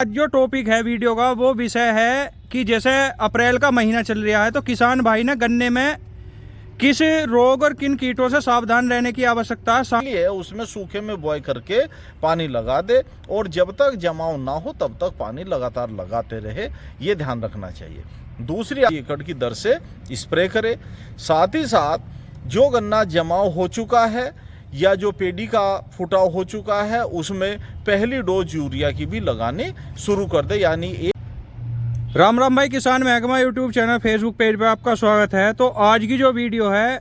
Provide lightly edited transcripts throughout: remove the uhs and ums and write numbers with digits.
आज जो टॉपिक है वीडियो का वो विषय है कि जैसे अप्रैल का महीना चल रहा है तो किसान भाई ने गन्ने में किस रोग और किन कीटों से सावधान रहने की आवश्यकता है। उसमें सूखे में बॉय करके पानी लगा दे और जब तक जमाव ना हो तब तक पानी लगातार लगाते रहे, ये ध्यान रखना चाहिए। दूसरी, एकड़ की दर से स्प्रे करे। साथ ही साथ जो गन्ना जमाव हो चुका है या जो पेडी का फुटाव हो चुका है उसमें पहली डोज यूरिया की भी लगाने शुरू कर दे। यानी राम राम भाई, किसान महकमा यूट्यूब चैनल फेसबुक पेज पे आपका स्वागत है। तो आज की जो वीडियो है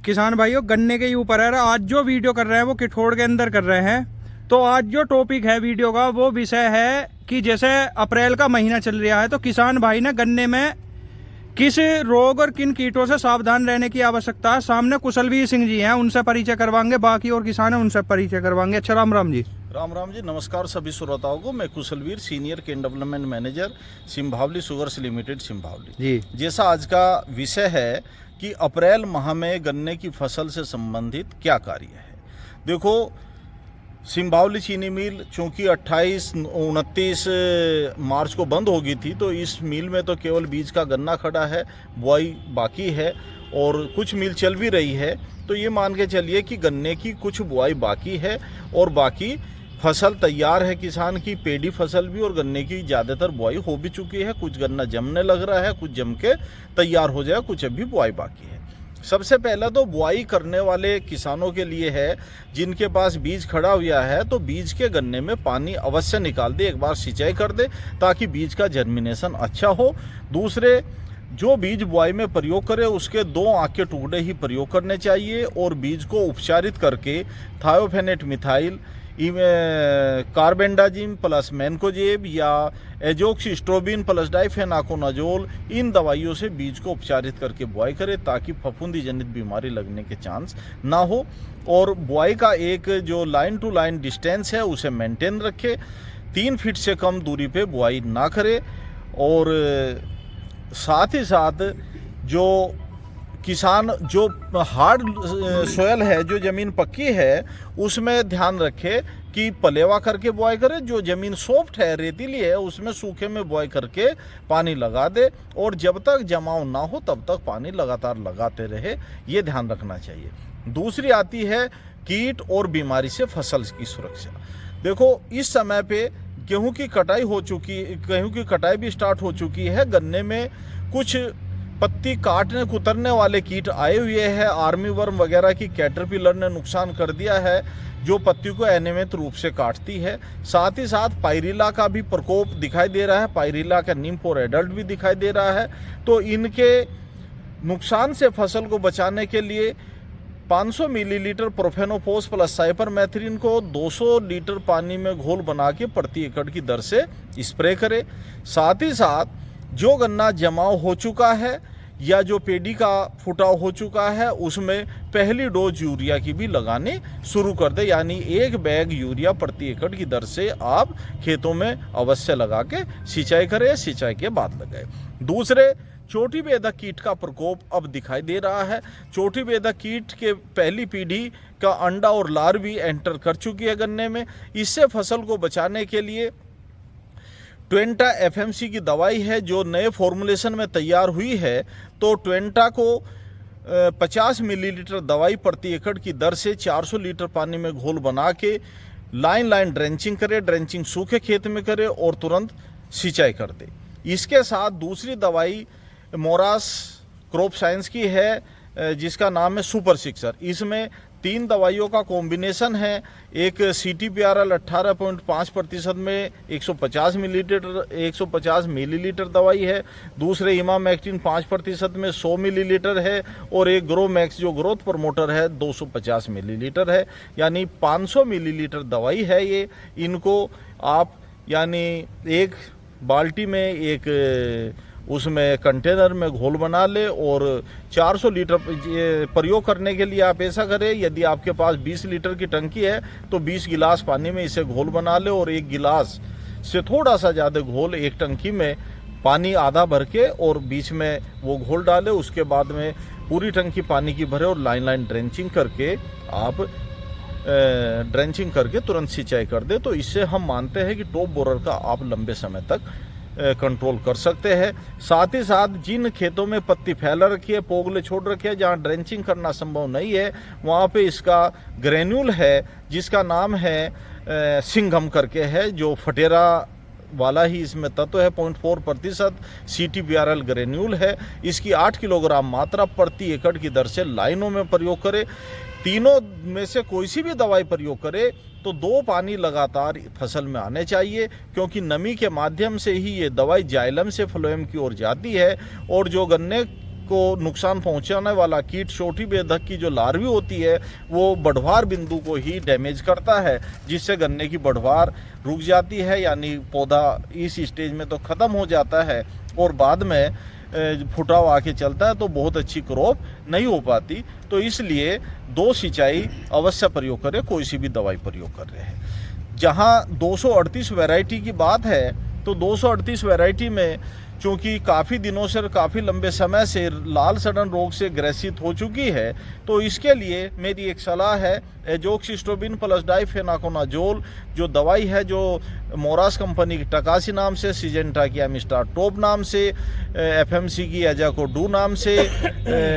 किसान भाइयों गन्ने के ही ऊपर है। आज जो वीडियो कर रहे हैं वो किठौड़ के अंदर कर रहे हैं। तो आज जो टॉपिक है वीडियो का वो विषय है कि जैसे अप्रैल का महीना चल रहा है तो किसान भाई ने गन्ने में किस रोग और किन कीटों से सावधान रहने की आवश्यकता है। सामने कुशलवीर सिंह जी हैं, उनसे परिचय करवाएंगे, बाकी और किसान हैं उनसे परिचय करवाएंगे। अच्छा, राम राम जी। राम राम जी, नमस्कार सभी श्रोताओं को। मैं Kushalveer, senior cane development manager, Simbhaoli sugars limited, Simbhaoli ji. जैसा आज का विषय है कि अप्रैल माह में गन्ने की फसल से संबंधित क्या कार्य है। देखो, सिंभावली चीनी मिल चूँकि 28-29 मार्च को बंद हो गई थी, तो इस मिल में तो केवल बीज का गन्ना खड़ा है, बुआई बाकी है और कुछ मिल चल भी रही है। तो ये मान के चलिए कि गन्ने की कुछ बुआई बाकी है और बाकी फसल तैयार है किसान की। पेडी फसल भी और गन्ने की ज़्यादातर बुआई हो भी चुकी है। कुछ गन्ना जमने लग रहा है, कुछ जम के तैयार हो जाए, कुछ अभी बुआई बाकी है। सबसे पहला तो बुआई करने वाले किसानों के लिए है जिनके पास बीज खड़ा हुआ है, तो बीज के गन्ने में पानी अवश्य निकाल दे, एक बार सिंचाई कर दे ताकि बीज का जर्मिनेशन अच्छा हो। दूसरे, जो बीज बुआई में प्रयोग करे उसके 2 आँख के टुकड़े ही प्रयोग करने चाहिए और बीज को उपचारित करके thiophanate methyl, carbendazim plus mancozeb या एजोक्सिस्ट्रोबिन प्लस डाइफेनाकोनाजोल, इन दवाइयों से बीज को उपचारित करके बुआई करे ताकि फफूंदी जनित बीमारी लगने के चांस ना हो। और बुआई का एक जो लाइन टू लाइन डिस्टेंस है उसे मेंटेन रखे। 3 फीट से कम दूरी पे बुआई ना करे। और साथ ही साथ जो किसान जो हार्ड सोयल है, जो ज़मीन पक्की है, उसमें ध्यान रखे कि पलेवा करके बुआई करे। जो ज़मीन सॉफ्ट है, रेतीली है, उसमें सूखे में बुआई करके पानी लगा दे और जब तक जमाव ना हो तब तक पानी लगातार लगाते रहे, ये ध्यान रखना चाहिए। दूसरी आती है कीट और बीमारी से फसल की सुरक्षा। देखो, इस समय पे गेहूं की कटाई हो चुकी, गेहूं की कटाई भी स्टार्ट हो चुकी है। गन्ने में कुछ पत्ती काटने कुतरने वाले कीट आए हुए हैं। आर्मी वर्म वगैरह की कैटरपिलर ने नुकसान कर दिया है जो पत्ती को अनियमित रूप से काटती है। साथ ही साथ पायरिला का भी प्रकोप दिखाई दे रहा है। पायरिला का नीम फॉर एडल्ट भी दिखाई दे रहा है। तो इनके नुकसान से फसल को बचाने के लिए 500 मिलीलीटर प्रोफेनोफोस प्लस साइपरमेथ्रिन को 200 लीटर पानी में घोल बना के प्रति एकड़ की दर से स्प्रे करे। साथ ही साथ जो गन्ना जमाव हो चुका है या जो पेडी का फुटाव हो चुका है उसमें पहली डोज यूरिया की भी लगाने शुरू कर दे। यानी 1 बैग यूरिया प्रति एकड़ की दर से आप खेतों में अवश्य लगा के सिंचाई करें, सिंचाई के बाद लगाए। दूसरे, चोटी बेधक कीट का प्रकोप अब दिखाई दे रहा है। चोटी बेधक कीट के पहली पीढ़ी का अंडा और लार्वी एंटर कर चुकी है गन्ने में। इससे फसल को बचाने के लिए ट्वेंटा FMC की दवाई है जो नए फॉर्मुलेशन में तैयार हुई है। तो ट्वेंटा को 50 मिलीलीटर दवाई प्रति एकड़ की दर से 400 लीटर पानी में घोल बना के लाइन ड्रेंचिंग करे। ड्रेंचिंग सूखे खेत में करे और तुरंत सिंचाई कर दे। इसके साथ दूसरी दवाई मोरास क्रॉप साइंस की है जिसका नाम है सुपर सिक्सर। इसमें 3 दवाइयों का कॉम्बिनेशन है। एक CTPRL 18.5% में 150 मिलीलीटर दवाई है। दूसरे इमामेक्टिन 5% में 100 मिलीलीटर है और एक ग्रोमैक्स जो ग्रोथ प्रमोटर है 250 मिलीलीटर है। यानी 500 मिलीलीटर दवाई है ये। इनको आप यानी एक बाल्टी में एक उसमें कंटेनर में घोल बना ले और 400 लीटर प्रयोग करने के लिए आप ऐसा करें, यदि आपके पास 20 लीटर की टंकी है तो 20 गिलास पानी में इसे घोल बना ले और 1 गिलास से थोड़ा सा ज़्यादा घोल एक टंकी में पानी आधा भर के और बीच में वो घोल डाले। उसके बाद में पूरी टंकी पानी की भरे और लाइन ड्रेंचिंग करके आप ड्रेंचिंग करके तुरंत सिंचाई कर दे। तो इससे हम मानते हैं कि टॉप बोरर का आप लंबे समय तक कंट्रोल कर सकते हैं। साथ ही साथ जिन खेतों में पत्ती फैला रखी है, पोगले छोड़ रखे हैं, जहाँ ड्रेंचिंग करना संभव नहीं है, वहाँ पे इसका ग्रेन्यूल है जिसका नाम है सिंघम करके है, जो फटेरा वाला ही इसमें तत्व है, 0.4% CTBRL ग्रेन्यूल है। इसकी 8 किलोग्राम मात्रा प्रति एकड़ की दर से लाइनों में प्रयोग करें। तीनों में से कोई सी भी दवाई प्रयोग करे तो 2 पानी लगातार फसल में आने चाहिए, क्योंकि नमी के माध्यम से ही ये दवाई जाइलम से फ्लोएम की ओर जाती है और जो गन्ने को नुकसान पहुंचाने वाला कीट छोटी बेधक की जो लार्वी होती है वो बढ़वार बिंदु को ही डैमेज करता है, जिससे गन्ने की बढ़वार रुक जाती है, यानी पौधा इस स्टेज में तो ख़त्म हो जाता है और बाद में फुटाव आके चलता है, तो बहुत अच्छी क्रॉप नहीं हो पाती। तो इसलिए 2 सिंचाई अवश्य प्रयोग करें, कोई सी भी दवाई प्रयोग कर रहे हैं। जहां 238 वैरायटी की बात है तो 238 वैरायटी में चूँकि काफ़ी दिनों से, काफ़ी लंबे समय से लाल सड़न रोग से ग्रसित हो चुकी है, तो इसके लिए मेरी एक सलाह है, एजोक्सिस्ट्रोबिन प्लस डाइफेनाकोनाजोल जो दवाई है, जो मोरास कंपनी की टकासी नाम से, सिजेंटा की एमिस्टार टॉप नाम से, FMC की एजाकोडू नाम से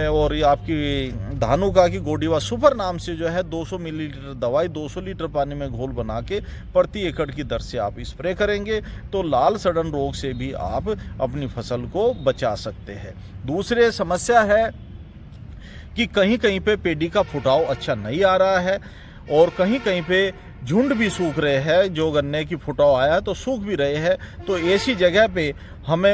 और ये आपकी धानुका की गोडीवा सुपर नाम से जो है 200 मिलीलीटर दवाई 200 लीटर पानी में घोल बना के प्रति एकड़ की दर से आप स्प्रे करेंगे तो लाल सड़न रोग से भी आप अपनी फसल को बचा सकते हैं। दूसरे समस्या है कि कहीं कहीं पे पेडी का फुटाव अच्छा नहीं आ रहा है और कहीं कहीं पे झुंड भी सूख रहे हैं, जो गन्ने की फुटाव आया है तो सूख भी रहे हैं। तो ऐसी जगह पे हमें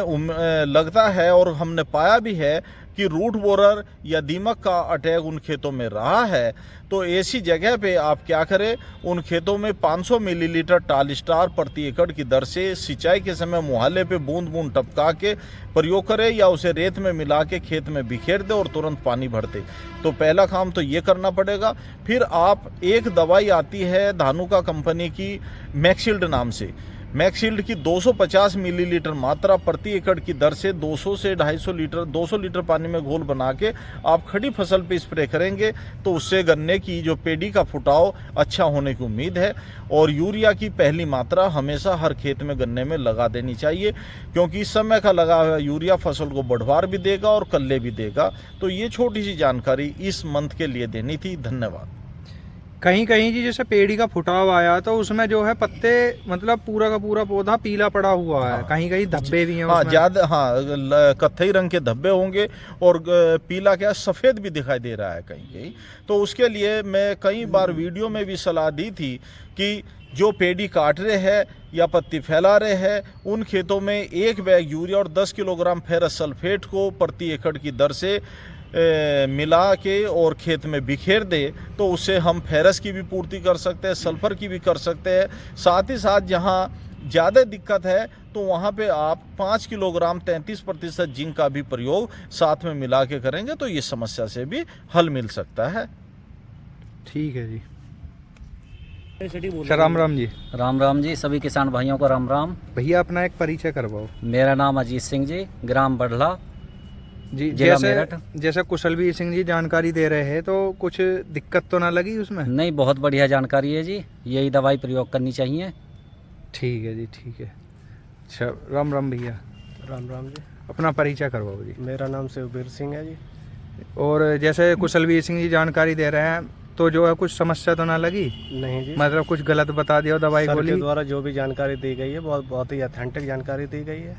लगता है और हमने पाया भी है कि रूट बोरर या दीमक का अटैक उन खेतों में रहा है। तो ऐसी जगह पे आप क्या करें, उन खेतों में 500 मिलीलीटर टालस्टार प्रति एकड़ की दर से सिंचाई के समय मुहाले पे बूंद बूंद टपका के प्रयोग करें या उसे रेत में मिला के खेत में बिखेर दे और तुरंत पानी भर दे। तो पहला काम तो ये करना पड़ेगा। फिर आप एक दवाई आती है धानुका कंपनी की मैक्सिल्ड नाम से, मैक्सिल्ड की 250 मिलीलीटर मात्रा प्रति एकड़ की दर से 200 से 250 लीटर पानी में घोल बना के आप खड़ी फसल पे स्प्रे करेंगे तो उससे गन्ने की जो पेडी का फुटाव अच्छा होने की उम्मीद है। और यूरिया की पहली मात्रा हमेशा हर खेत में गन्ने में लगा देनी चाहिए, क्योंकि इस समय का लगा हुआ यूरिया फसल को बढ़वार भी देगा और कल्ले भी देगा। तो ये छोटी सी जानकारी इस मंथ के लिए देनी थी। धन्यवाद। कहीं कहीं जी जैसे पेड़ी का फुटाव आया तो उसमें जो है पत्ते मतलब पूरा का पूरा पौधा पीला पड़ा हुआ है, कहीं कहीं धब्बे भी हैं हाँ उसमें। ज्यादा, हाँ कत्थई रंग के धब्बे होंगे और पीला क्या सफ़ेद भी दिखाई दे रहा है कहीं कहीं। तो उसके लिए मैं कई बार वीडियो में भी सलाह दी थी कि जो पेड़ी काट रहे हैं या पत्ती फैला रहे हैं उन खेतों में 1 बैग यूरिया और 10 किलोग्राम फेरस सल्फेट को प्रति एकड़ की दर से मिला के और खेत में बिखेर दे तो उससे हम फेरस की भी पूर्ति कर सकते हैं, सल्फर की भी कर सकते हैं। साथ ही साथ जहाँ ज़्यादा दिक्कत है तो वहाँ पे आप 5 किलोग्राम 33% जिंक का भी प्रयोग साथ में मिला के करेंगे तो ये समस्या से भी हल मिल सकता है। ठीक है जी। राम राम जी। राम राम जी, सभी किसान भाइयों को राम राम। भैया अपना एक परिचय करवाओ। मेरा नाम अजीत सिंह जी, ग्राम बढ़ला जी। जिला मेरठ। जैसे कुशलवीर सिंह जी जानकारी दे रहे हैं तो कुछ दिक्कत तो ना लगी उसमें? नहीं, बहुत बढ़िया जानकारी है जी, यही दवाई प्रयोग करनी चाहिए। ठीक है जी, ठीक है। अच्छा, राम राम भैया। राम राम जी। अपना परिचय करवाओ जी। मेरा नाम शिवबीर सिंह है जी। और जैसे कुशलवीर सिंह जी जानकारी दे रहे हैं तो जो है कुछ समस्या तो ना लगी? नहीं जी, मतलब कुछ गलत बता दिया दवाई सर गोली? के द्वारा जो भी जानकारी दी गई है बहुत ही ऑथेंटिक जानकारी दी गई है।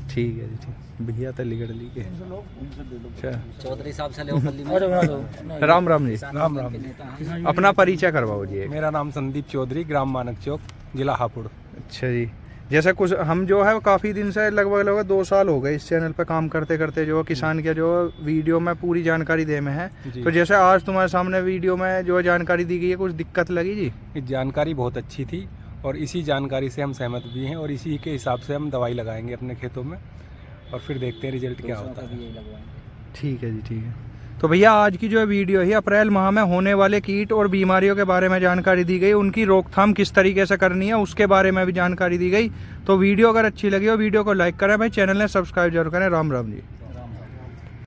ठीक है जी, ठीक। भैया तो लिगड़ ली के। अच्छा, चौधरी साहब से ले राम राम जी। राम राम। अपना परिचय करवाओ जी। मेरा नाम संदीप चौधरी, ग्राम मानक चौक, जिला हापुड़। अच्छा जी। जैसे कुछ हम जो है काफ़ी दिन से लगभग 2 साल हो गए इस चैनल पर काम करते करते, जो किसान के जो वीडियो में पूरी जानकारी दे में है। तो जैसे आज तुम्हारे सामने वीडियो में जो जानकारी दी गई है, कुछ दिक्कत लगी जी? ये जानकारी बहुत अच्छी थी और इसी जानकारी से हम सहमत भी हैं और इसी के हिसाब से हम दवाई लगाएंगे अपने खेतों में और फिर देखते हैं रिजल्ट क्या होता है। ठीक है जी, ठीक है। तो भैया आज की जो वीडियो है अप्रैल माह में होने वाले कीट और बीमारियों के बारे में जानकारी दी गई, उनकी रोकथाम किस तरीके से करनी है उसके बारे में भी जानकारी दी गई। तो वीडियो अगर अच्छी लगी हो वीडियो को लाइक करें भाई, चैनल ने सब्सक्राइब जरूर करें। राम राम जी।